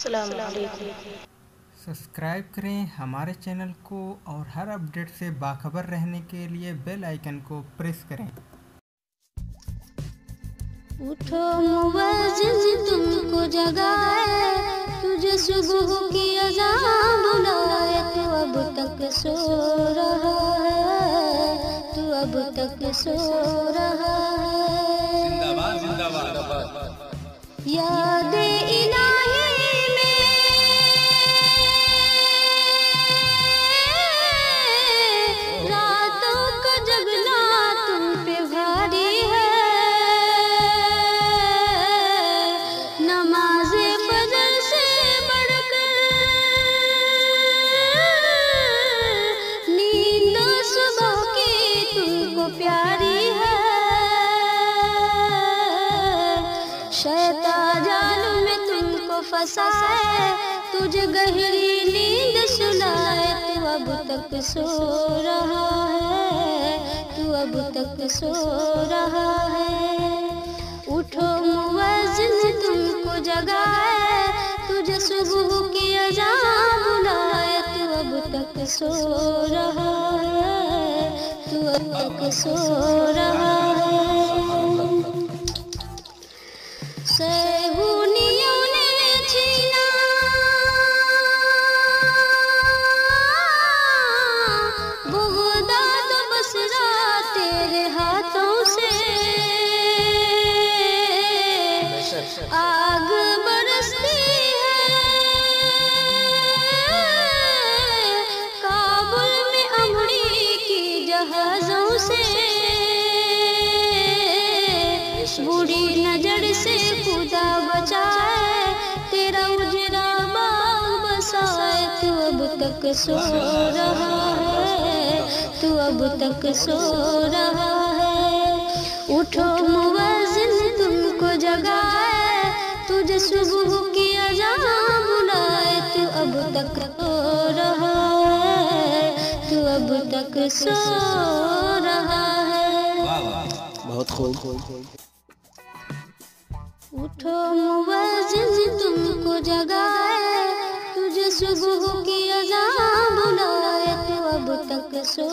अस्सलामु अलैकुम। सब्सक्राइब करें हमारे चैनल को और हर अपडेट से बाखबर रहने के लिए बेल आइकन को प्रेस करें। उठो मुवज्जिन तुमको जगाए, तुझे सुबह की अज़ान बुलाए। तू अब तक सो रहा है, तू अब तक सो रहा है। जिंदाबाद जिंदाबाद। याद इलाही में रातों का जगना तुम पे भारी है। नमाज़े फजर से बढ़कर नींद सुबह की तुमको प्यारी है। शैतान जाल में तुमको फंसाए, तुझे गहरी नींद सुलाए। तू अब तक सो रहा है, तू अब तक सो रहा है। उठो मुवज्जिन तुमको जगाए, तुझे सुबह की अज़ान बुलाए। तू अब तक सो रहा है, तू अब तक सो रहा है। सहूनियों ने छीना बगदाद बसरा तेरे हाथों से। आग बरसती है काबुल में अमरीकी जहाजों से। बुरी नजर से खुदा बचाए, तेरा उजरा बाग बसाए। तू अब तक सो रहा है, तू अब तक सो रहा है। उठो मुवज्जिन तुमको जगाए, तुझे सुबह की अज़ान बुलाए। तू अब तक सो रहा है, तू अब तक सो रहा है। बहुत खूब। उठो मुवज्जिन तुमको जगाए, तुझे सुबह की अज़ान बुलाए। तू अब तक सो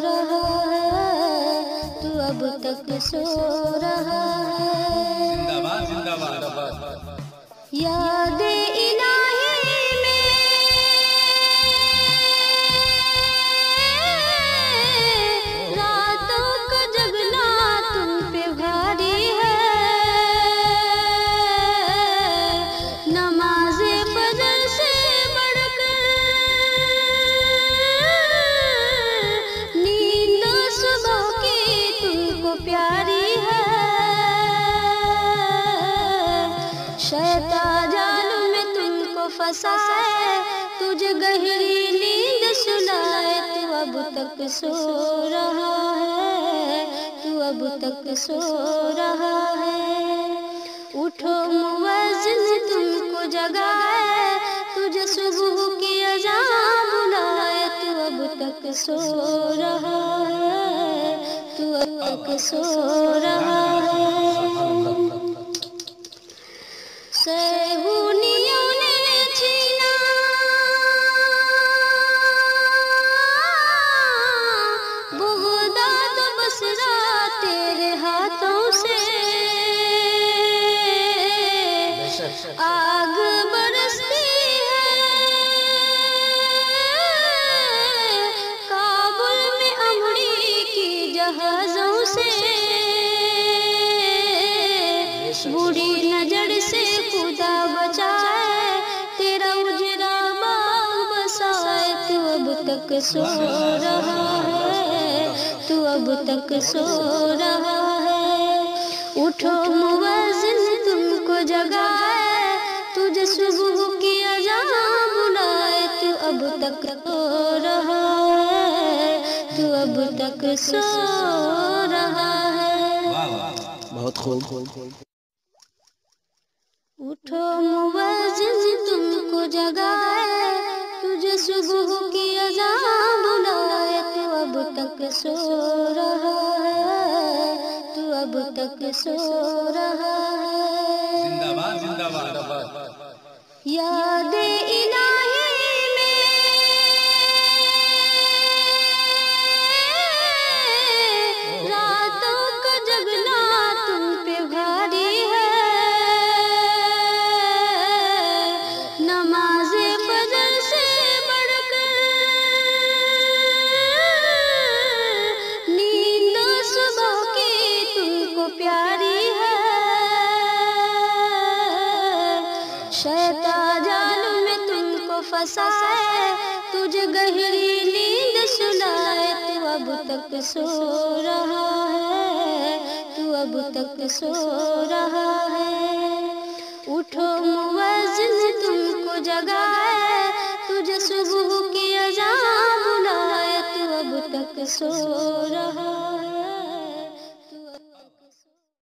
रहा है, तू अब तक सो रहा है। जिंदाबाद जिंदाबाद। याद इलाही में रातों का जगना तुम पे भारी है। नमाज़े फजर से बढ़कर नींद सुबह की तुमको प्यारी है। शैतान जाल में तुमको फंसाए, तुझे गहरी नींद सुलाए। तू अब तक सो रहा है, तू अब तक सो रहा है। उठो मुवज्जिन तुमको जगाए, तुझे सुबह की अज़ान बुलाए। तू अब तक सो रहा है, तू अब तक सो रहा है। सहूनियों ने छीना बगदाद बसरा तेरे हाथों से। आग बरसती है काबुल में अमरीकी जहाजों से। बुरी नजर से खुदा बचाए, तेरा उजरा बाग बसाए। तू अब तक सो रहा है, तू अब तक सो रहा है। उठो मुवज्जिन तुमको जगाए, तुझे सुबह की अज़ान बुलाए। तू अब तक सो रहा है, तू अब तक सो रहा है। बहुत खूब। उठो मुवज्जिन तुमको जगाए, तुझे सुबह की अज़ान बुलाए। तू अब तक सो रहा है, तू अब तक सो रहा है। जिंदाबाद जिंदाबाद। याद इलाही में रातों का जगना तुम पे भारी है। नमाज़े फजर से बढ़कर नींद सुबह की तुमको प्यारी है। शैतान जाल में तुमको फंसाए, तुझे गहरी नींद सुलाए, तू अब तक सो रहा है, तू अब तक सो रहा है। उठो मुअज्जिन तुमको जगाए, तुझे सुबह की अज़ान बुलाए, तू अब तक सो रहा है।